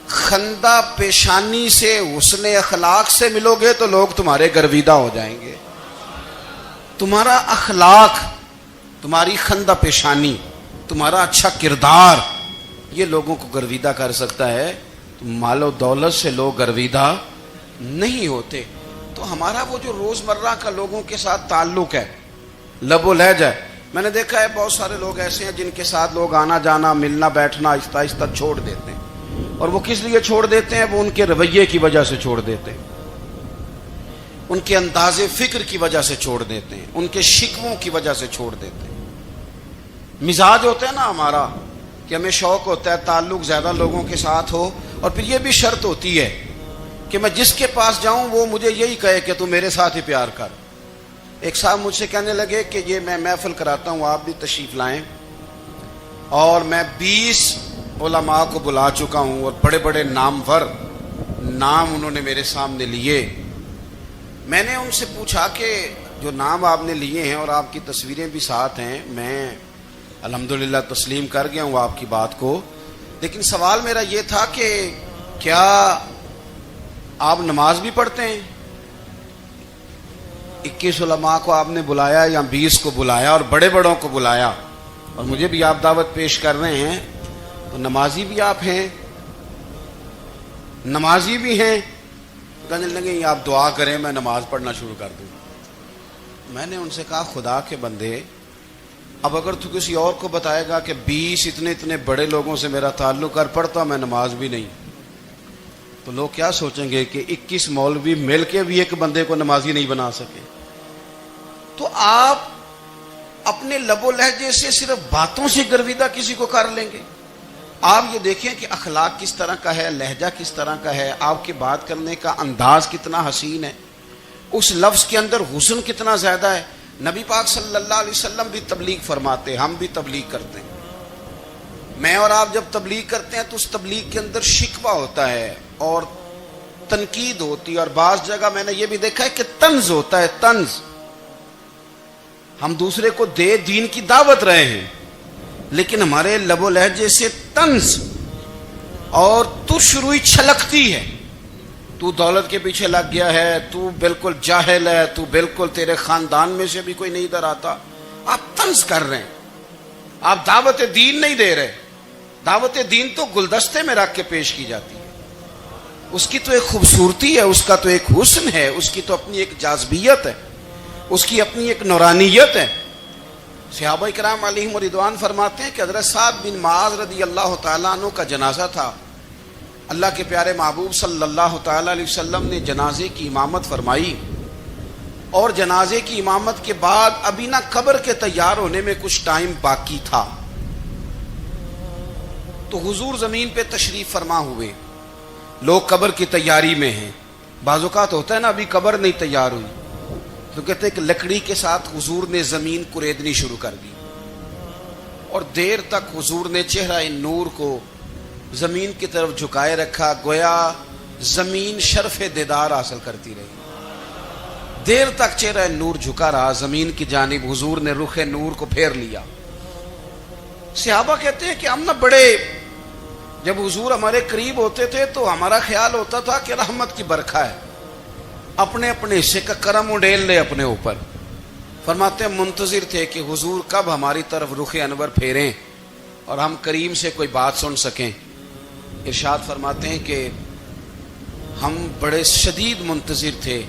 خندہ پیشانی سے حسن اخلاق سے ملو گے تو لوگ تمہارے گرویدہ ہو جائیں گے. تمہارا اخلاق، تمہاری خندہ پیشانی، تمہارا اچھا کردار یہ لوگوں کو گرویدہ کر سکتا ہے. تو مال و دولت سے لوگ گرویدہ نہیں ہوتے. تو ہمارا وہ جو روزمرہ کا لوگوں کے ساتھ تعلق ہے، لب و لہجہ ہے. میں نے دیکھا ہے بہت سارے لوگ ایسے ہیں جن کے ساتھ لوگ آنا جانا ملنا بیٹھنا آہستہ آہستہ چھوڑ دیتے ہیں. اور وہ کس لیے چھوڑ دیتے ہیں؟ وہ ان کے رویے کی وجہ سے چھوڑ دیتے ہیں، ان کے انداز فکر کی وجہ سے چھوڑ دیتے ہیں، ان کے شکووں کی وجہ سے چھوڑ دیتے ہیں. مزاج ہوتا ہے نا ہمارا کہ ہمیں شوق ہوتا ہے تعلق زیادہ لوگوں کے ساتھ ہو، اور پھر یہ بھی شرط ہوتی ہے کہ میں جس کے پاس جاؤں وہ مجھے یہی کہے کہ تو میرے ساتھ ہی پیار کر. ایک صاحب مجھ سے کہنے لگے کہ یہ میں محفل کراتا ہوں، آپ بھی تشریف لائیں، اور میں 20 علماء کو بلا چکا ہوں اور بڑے بڑے نامور نام انہوں نے میرے سامنے لیے. میں نے ان سے پوچھا کہ جو نام آپ نے لیے ہیں اور آپ کی تصویریں بھی ساتھ ہیں، میں الحمدللہ تسلیم کر گیا ہوں آپ کی بات کو، لیکن سوال میرا یہ تھا کہ کیا آپ نماز بھی پڑھتے ہیں؟ 21 علماء کو آپ نے بلایا یا 20 کو بلایا اور بڑے بڑوں کو بلایا، اور مجھے بھی آپ دعوت پیش کر رہے ہیں، تو نمازی بھی آپ ہیں، نمازی بھی ہیں. کہنے لگے آپ دعا کریں میں نماز پڑھنا شروع کر دوں. میں نے ان سے کہا خدا کے بندے، اب اگر تو کسی اور کو بتائے گا کہ 20 اتنے بڑے لوگوں سے میرا تعلق کر پڑھتا میں نماز بھی نہیں، تو لوگ کیا سوچیں گے کہ 21 مولوی مل کے بھی ایک بندے کو نمازی نہیں بنا سکے. تو آپ اپنے لب و لہجے سے صرف باتوں سے گرویدہ کسی کو کر لیں گے. آپ یہ دیکھیں کہ اخلاق کس طرح کا ہے، لہجہ کس طرح کا ہے، آپ کے بات کرنے کا انداز کتنا حسین ہے، اس لفظ کے اندر حسن کتنا زیادہ ہے. نبی پاک صلی اللہ علیہ وسلم بھی تبلیغ فرماتے، ہم بھی تبلیغ کرتے ہیں. میں اور آپ جب تبلیغ کرتے ہیں تو اس تبلیغ کے اندر شکوہ ہوتا ہے اور تنقید ہوتی ہے، اور بعض جگہ میں نے یہ بھی دیکھا ہے کہ طنز ہوتا ہے. طنز، ہم دوسرے کو دین کی دعوت رہے ہیں، لیکن ہمارے لب و لہجے سے طنز اور ترش روئی چھلکتی ہے. تو دولت کے پیچھے لگ گیا ہے، تو بالکل جاہل ہے، تو بالکل تیرے خاندان میں سے بھی کوئی نہیں ادھر آتا. آپ طنز کر رہے ہیں، آپ دعوت دین نہیں دے رہے. دعوت دین تو گلدستے میں رکھ کے پیش کی جاتی ہے، اس کی تو ایک خوبصورتی ہے، اس کا تو ایک حسن ہے، اس کی تو اپنی ایک جاذبیت ہے، اس کی اپنی ایک نورانیت ہے. صحابہ کرام علیہم رضوان فرماتے ہیں کہ حضرت سعد بن معاذ رضی اللہ تعالیٰ عنہ کا جنازہ تھا. اللہ کے پیارے محبوب صلی اللہ تعالیٰ علیہ وسلم نے جنازے کی امامت فرمائی، اور جنازے کی امامت کے بعد ابھی نہ قبر کے تیار ہونے میں کچھ ٹائم باقی تھا، تو حضور زمین پہ تشریف فرما ہوئے. لوگ قبر کی تیاری میں ہیں. بعض اوقات ہوتا ہے نا ابھی قبر نہیں تیار ہوئی، تو کہتے ہیں کہ لکڑی کے ساتھ حضور نے زمین کریدنی شروع کر دی، اور دیر تک حضور نے چہرہ نور کو زمین کی طرف جھکائے رکھا، گویا زمین شرف دیدار حاصل کرتی رہی. دیر تک چہرہ نور جھکا رہا زمین کی جانب، حضور نے رخ نور کو پھیر لیا. صحابہ کہتے ہیں کہ ہم نہ بڑے، جب حضور ہمارے قریب ہوتے تھے تو ہمارا خیال ہوتا تھا کہ رحمت کی برکھا ہے، اپنے اپنے حصے کا کرم اڈیل لے اپنے اوپر. فرماتے ہیں منتظر تھے کہ حضور کب ہماری طرف رخ انور پھیریں اور ہم کریم سے کوئی بات سن سکیں. ارشاد فرماتے ہیں کہ ہم بڑے شدید منتظر تھے.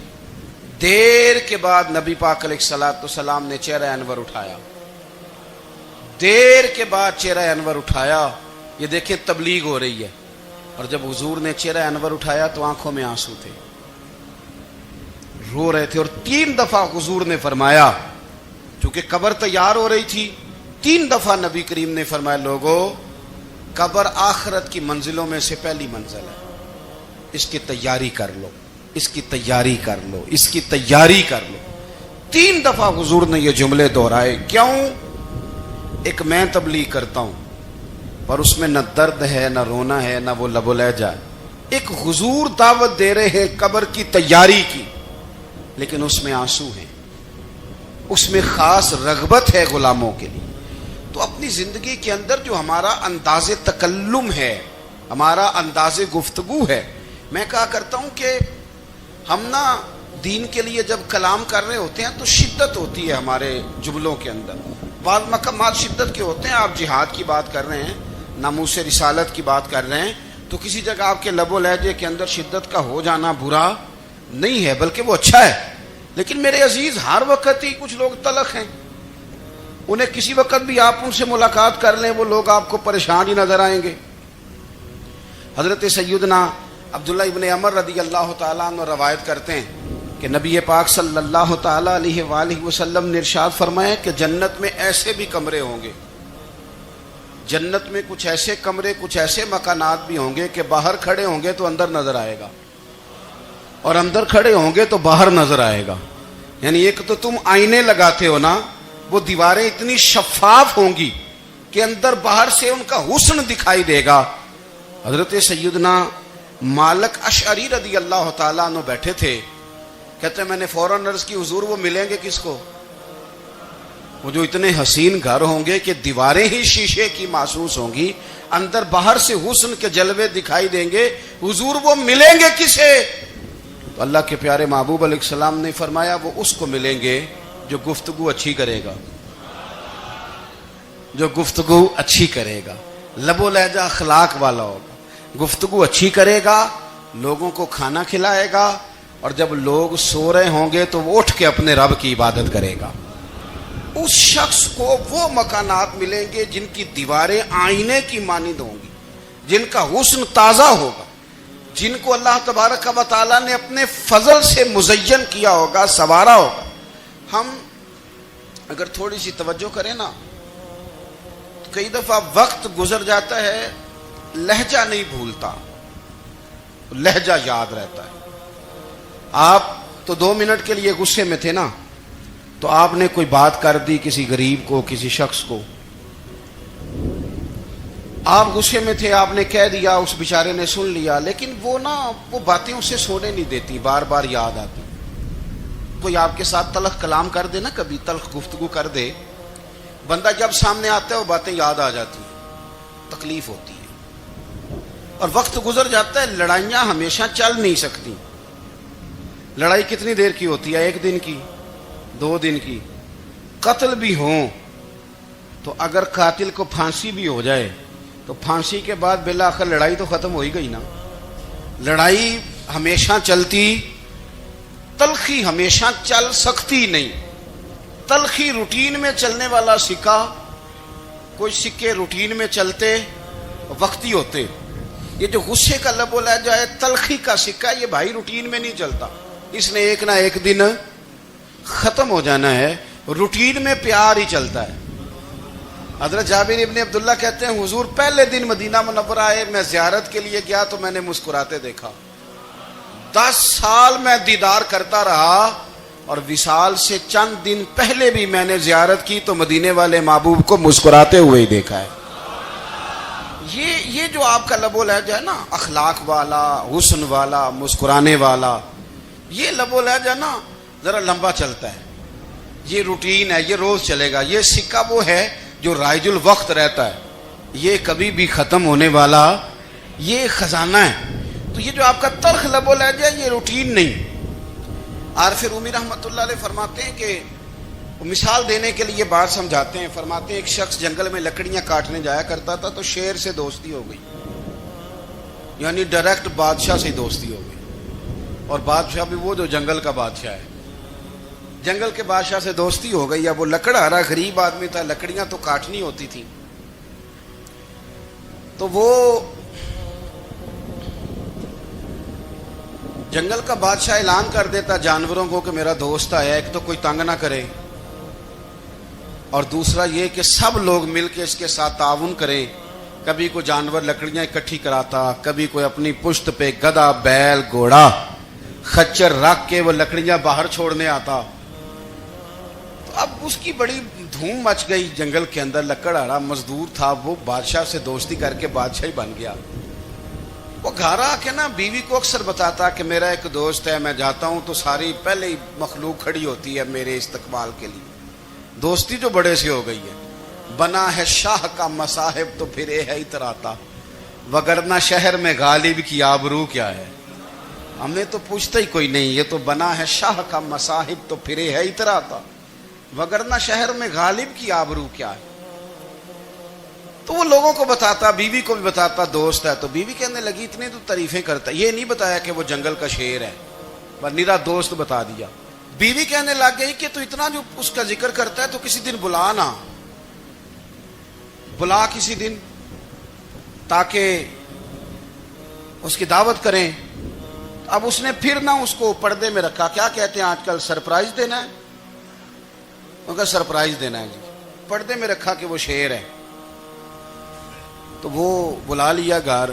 دیر کے بعد نبی پاک علیہ الصلوۃ والسلام نے چہرہ انور اٹھایا، دیر کے بعد چہرہ انور اٹھایا. یہ دیکھیں تبلیغ ہو رہی ہے، اور جب حضور نے چہرہ انور اٹھایا تو آنکھوں میں آنسو تھے، رو رہے تھے. اور 3 دفعہ حضور نے فرمایا، چونکہ قبر تیار ہو رہی تھی، 3 دفعہ نبی کریم نے فرمایا لوگو قبر آخرت کی منزلوں میں سے پہلی منزل ہے، اس کی تیاری کر لو، اس کی تیاری کر لو، اس کی تیاری کر لو. 3 دفعہ حضور نے یہ جملے دہرائے. کیوں؟ ایک میں تبلیغ کرتا ہوں اور اس میں نہ درد ہے، نہ رونا ہے، نہ وہ لب و لہجہ ہے. ایک حضور دعوت دے رہے ہیں قبر کی تیاری کی، لیکن اس میں آنسو ہیں، اس میں خاص رغبت ہے غلاموں کے لیے. تو تو اپنی زندگی کے اندر جو ہمارا انداز تکلم ہے، ہمارا انداز گفتگو ہے، میں کہا کرتا ہوں کہ ہم نا دین کے لیے جب کلام کر رہے ہوتے ہیں تو شدت ہوتی ہے ہمارے جملوں کے اندر، بعض مقامات شدت کے ہوتے ہیں. آپ جہاد کی بات کر رہے ہیں، ناموس رسالت کی بات کر رہے ہیں، تو کسی جگہ آپ کے لب و لہجے کے اندر شدت کا ہو جانا برا نہیں ہے، بلکہ وہ اچھا ہے. لیکن میرے عزیز، ہر وقت ہی کچھ لوگ تلخ ہیں، انہیں کسی وقت بھی آپ ان سے ملاقات کر لیں وہ لوگ آپ کو پریشان ہی نظر آئیں گے. حضرت سیدنا عبداللہ ابن عمر رضی اللہ تعالیٰ عنہ روایت کرتے ہیں کہ نبی پاک صلی اللہ تعالیٰ علیہ وآلہ وسلم نے ارشاد فرمایا کہ جنت میں ایسے بھی کمرے ہوں گے، جنت میں کچھ ایسے کمرے، کچھ ایسے مکانات بھی ہوں گے کہ باہر کھڑے ہوں گے تو اندر نظر آئے گا، اور اندر کھڑے ہوں گے تو باہر نظر آئے گا. یعنی ایک تو تم آئینے لگاتے ہو نا، وہ دیواریں اتنی شفاف ہوں گی کہ اندر باہر سے ان کا حسن دکھائی دے گا. حضرت سیدنا مالک اشعری رضی اللہ تعالیٰ عنہ بیٹھے تھے، کہتے ہیں میں نے فوراً عرض کی حضور وہ ملیں گے کس کو؟ وہ جو اتنے حسین گھر ہوں گے کہ دیواریں ہی شیشے کی محسوس ہوں گی، اندر باہر سے حسن کے جلوے دکھائی دیں گے، حضور وہ ملیں گے کسے؟ تو اللہ کے پیارے محبوب علیہ السلام نے فرمایا وہ اس کو ملیں گے جو گفتگو اچھی کرے گا، جو گفتگو اچھی کرے گا، لب و لہجہ اخلاق والا ہوگا، گفتگو اچھی کرے گا، لوگوں کو کھانا کھلائے گا، اور جب لوگ سو رہے ہوں گے تو وہ اٹھ کے اپنے رب کی عبادت کرے گا. اس شخص کو وہ مکانات ملیں گے جن کی دیواریں آئینے کی مانند ہوں گی، جن کا حسن تازہ ہوگا، جن کو اللہ تبارک و تعالیٰ نے اپنے فضل سے مزین کیا ہوگا، سنوارا ہوگا. ہم اگر تھوڑی سی توجہ کریں نا، کئی دفعہ وقت گزر جاتا ہے، لہجہ نہیں بھولتا، لہجہ یاد رہتا ہے. آپ تو 2 منٹ کے لیے غصے میں تھے نا، تو آپ نے کوئی بات کر دی کسی غریب کو، کسی شخص کو، آپ غصے میں تھے، آپ نے کہہ دیا، اس بیچارے نے سن لیا، لیکن وہ باتیں اسے سونے نہیں دیتی، بار بار یاد آتی. کوئی آپ کے ساتھ تلخ کلام کر دے نا، کبھی تلخ گفتگو کر دے، بندہ جب سامنے آتا ہے وہ باتیں یاد آ جاتی ہیں، تکلیف ہوتی ہے، اور وقت گزر جاتا ہے. لڑائیاں ہمیشہ چل نہیں سکتی. لڑائی کتنی دیر کی ہوتی ہے؟ 1 دن کی، 2 دن کی. قتل بھی ہوں تو اگر قاتل کو پھانسی بھی ہو جائے تو پھانسی کے بعد بالآخر لڑائی تو ختم ہو ہی گئی نا. لڑائی ہمیشہ چلتی، تلخی ہمیشہ چل سکتی نہیں. تلخی روٹین میں چلنے والا سکہ، کوئی سکے روٹین میں چلتے وقتی ہوتے. یہ جو غصے کا لب و لہجہ ہے، تلخی کا سکہ، یہ بھائی روٹین میں نہیں چلتا، اس نے ایک نہ ایک دن ختم ہو جانا ہے. روٹین میں پیار ہی چلتا ہے. حضرت جابر ابن عبداللہ کہتے ہیں حضور پہلے دن مدینہ منورہ آئے، میں زیارت کے لیے گیا تو میں نے مسکراتے دیکھا. 10 سال میں دیدار کرتا رہا، اور وصال سے چند دن پہلے بھی میں نے زیارت کی تو مدینے والے محبوب کو مسکراتے ہوئے ہی دیکھا ہے. یہ جو آپ کا لب و لہجہ ہے نا، اخلاق والا، حسن والا، مسکرانے والا، یہ لب و لہجہ نا ذرا لمبا چلتا ہے. یہ روٹین ہے، یہ روز چلے گا. یہ سکہ وہ ہے جو رائج الوقت رہتا ہے، یہ کبھی بھی ختم ہونے والا یہ خزانہ ہے. تو یہ جو آپ کا تلخ لب و لہجہ ہے، یہ روٹین نہیں. عارف رومی رحمۃ اللہ علیہ فرماتے ہیں کہ مثال دینے کے لیے بات سمجھاتے ہیں. فرماتے ہیں ایک شخص جنگل میں لکڑیاں کاٹنے جایا کرتا تھا تو شیر سے دوستی ہو گئی، یعنی ڈائریکٹ بادشاہ سے دوستی ہو گئی. اور بادشاہ بھی وہ جو جنگل کا بادشاہ ہے، جنگل کے بادشاہ سے دوستی ہو گئی. اب وہ لکڑہارا غریب آدمی تھا، لکڑیاں تو کاٹنی ہوتی تھی. تو وہ جنگل کا بادشاہ اعلان کر دیتا جانوروں کو کہ میرا دوست آیا، ایک تو کوئی تنگ نہ کرے، اور دوسرا یہ کہ سب لوگ مل کے اس کے ساتھ تعاون کریں. کبھی کوئی جانور لکڑیاں اکٹھی کراتا، کبھی کوئی اپنی پشت پہ گدھا، بیل، گھوڑا، خچر رکھ کے وہ لکڑیاں باہر چھوڑنے آتا. تو اب اس کی بڑی دھوم مچ گئی جنگل کے اندر. لکڑہارا مزدور تھا، وہ بادشاہ سے دوستی کر کے بادشاہ ہی بن گیا. وہ گھر آ کے نا بیوی کو اکثر بتاتا کہ میرا ایک دوست ہے، میں جاتا ہوں تو ساری پہلے ہی مخلوق کھڑی ہوتی ہے میرے استقبال کے لیے. دوستی جو بڑے سے ہو گئی ہے. بنا ہے شاہ کا مصاحب تو پھر یہ ہے اتراتا، وگرنہ شہر میں غالب کی آبرو کیا ہے؟ ہم نے تو پوچھتا ہی کوئی نہیں، یہ تو بنا ہے شاہ کا مصاحب تو پھر یہ ہے اتراتا، وگرنہ شہر میں غالب کی آبرو کیا ہے؟ تو وہ لوگوں کو بتاتا، بیوی کو بھی بتاتا دوست ہے، تو بیوی کہنے لگی اتنے تو تعریفیں کرتا ہے، یہ نہیں بتایا کہ وہ جنگل کا شیر ہے، بس نیرا دوست بتا دیا۔ بیوی کہنے لگ گئی کہ تو اتنا جو اس کا ذکر کرتا ہے تو کسی دن بلا نا، بلا کسی دن تاکہ اس کی دعوت کریں۔ اب اس نے پھر نہ اس کو پردے میں رکھا، کیا کہتے ہیں آج کل، سرپرائز دینا ہے، ان کا سرپرائز دینا ہے جی، پردے میں رکھا کہ وہ شیر ہے۔ تو وہ بلا لیا گھر،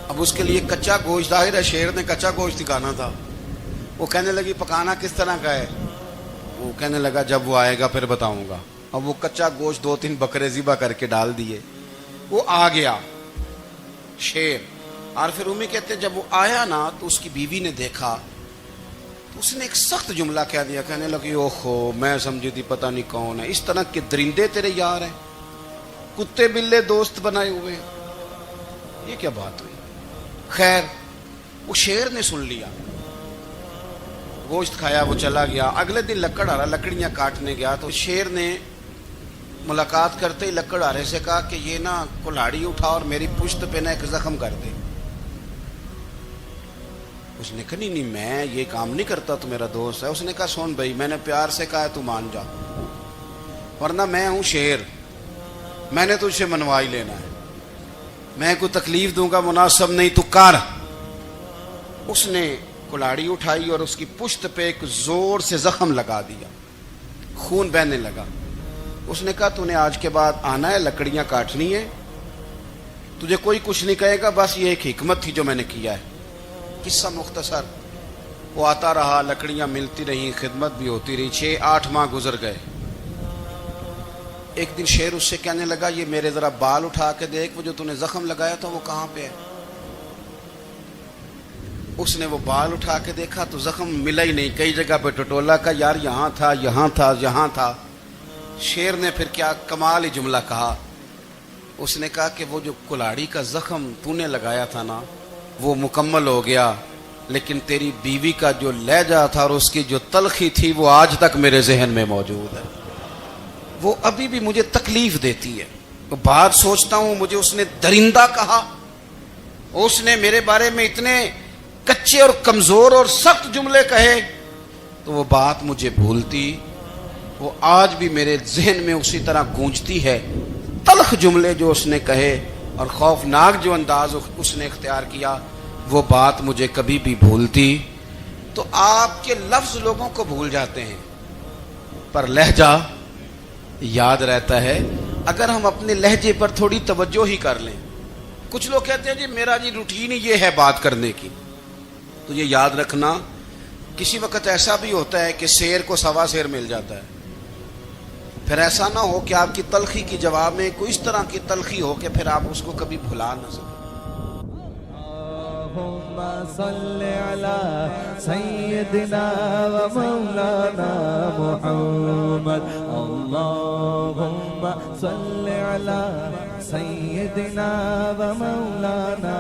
اب اس کے لیے کچا گوشت، ظاہر ہے شیر نے کچا گوشت دکھانا تھا۔ وہ کہنے لگی پکانا کس طرح کا ہے؟ وہ کہنے لگا جب وہ آئے گا پھر بتاؤں گا۔ اب وہ کچا گوشت 2-3 بکرے ذبح کر کے ڈال دیے، وہ آ گیا شیر۔ اور پھر امی کہتے جب وہ آیا نا تو اس کی بیوی نے دیکھا تو اس نے ایک سخت جملہ کہہ دیا، کہنے لگی اوہو میں سمجھی تھی پتہ نہیں کون ہے، اس طرح کے درندے تیرے یار ہیں، کتے بلے دوست بنائے ہوئے ہیں، یہ کیا بات ہوئی؟ خیر وہ شیر نے سن لیا، گوشت کھایا، وہ چلا گیا۔ اگلے دن لکڑ آ رہا، لکڑیاں کاٹنے گیا تو شیر نے ملاقات کرتے ہی لکڑ آرے سے کہا کہ یہ نا کلاڑی اٹھا اور میری پشت پہ نا ایک زخم کر دے۔ اس نے کہا نہیں میں یہ کام نہیں کرتا، تو میرا دوست ہے۔ اس نے کہا سن بھائی میں نے پیار سے کہا ہے تو مان جا، ورنہ میں ہوں شیر، میں نے تجھ سے منوا ہی لینا ہے، میں کوئی تکلیف دوں گا مناسب نہیں، تو کر۔ اس نے کلاڑی اٹھائی اور اس کی پشت پہ ایک زور سے زخم لگا دیا، خون بہنے لگا۔ اس نے کہا تو نے آج کے بعد آنا ہے، لکڑیاں کاٹنی ہے، تجھے کوئی کچھ نہیں کہے گا، بس یہ ایک حکمت تھی جو میں نے کیا ہے۔ قصہ مختصر، وہ آتا رہا، لکڑیاں ملتی رہیں، خدمت بھی ہوتی رہی، 6-8 ماہ گزر گئے۔ ایک دن شیر اس سے کہنے لگا یہ میرے ذرا بال اٹھا کے دیکھ، وہ جو تو نے زخم لگایا تھا وہ کہاں پہ ہے؟ اس نے وہ بال اٹھا کے دیکھا تو زخم ملا ہی نہیں، کئی جگہ پہ ٹٹولا کا یار یہاں تھا یہاں تھا یہاں تھا۔ شیر نے پھر کیا کمال ہی جملہ کہا، اس نے کہا کہ وہ جو کلاڑی کا زخم تو نے لگایا تھا نا وہ مکمل ہو گیا، لیکن تیری بیوی کا جو لہجہ تھا اور اس کی جو تلخی تھی وہ آج تک میرے ذہن میں موجود ہے، وہ ابھی بھی مجھے تکلیف دیتی ہے۔ بات سوچتا ہوں مجھے اس نے درندہ کہا، اس نے میرے بارے میں اتنے کچے اور کمزور اور سخت جملے کہے، تو وہ بات مجھے بھولتی، وہ آج بھی میرے ذہن میں اسی طرح گونجتی ہے۔ تلخ جملے جو اس نے کہے اور خوفناک جو انداز اس نے اختیار کیا، وہ بات مجھے کبھی بھی بھولتی۔ تو آپ کے لفظ لوگوں کو بھول جاتے ہیں پر لہجہ یاد رہتا ہے، اگر ہم اپنے لہجے پر تھوڑی توجہ ہی کر لیں۔ کچھ لوگ کہتے ہیں جی میرا جی روٹین ہی یہ ہے بات کرنے کی، تو یہ یاد رکھنا کسی وقت ایسا بھی ہوتا ہے کہ شیر کو سوا شیر مل جاتا ہے، پھر ایسا نہ ہو کہ آپ کی تلخی کی جواب میں کوئی اس طرح کی تلخی ہو کہ پھر آپ اس کو کبھی بھلا نہ سکیں۔ اللهم صل على سيدنا ومولانا محمد، اللهم صل على سيدنا ومولانا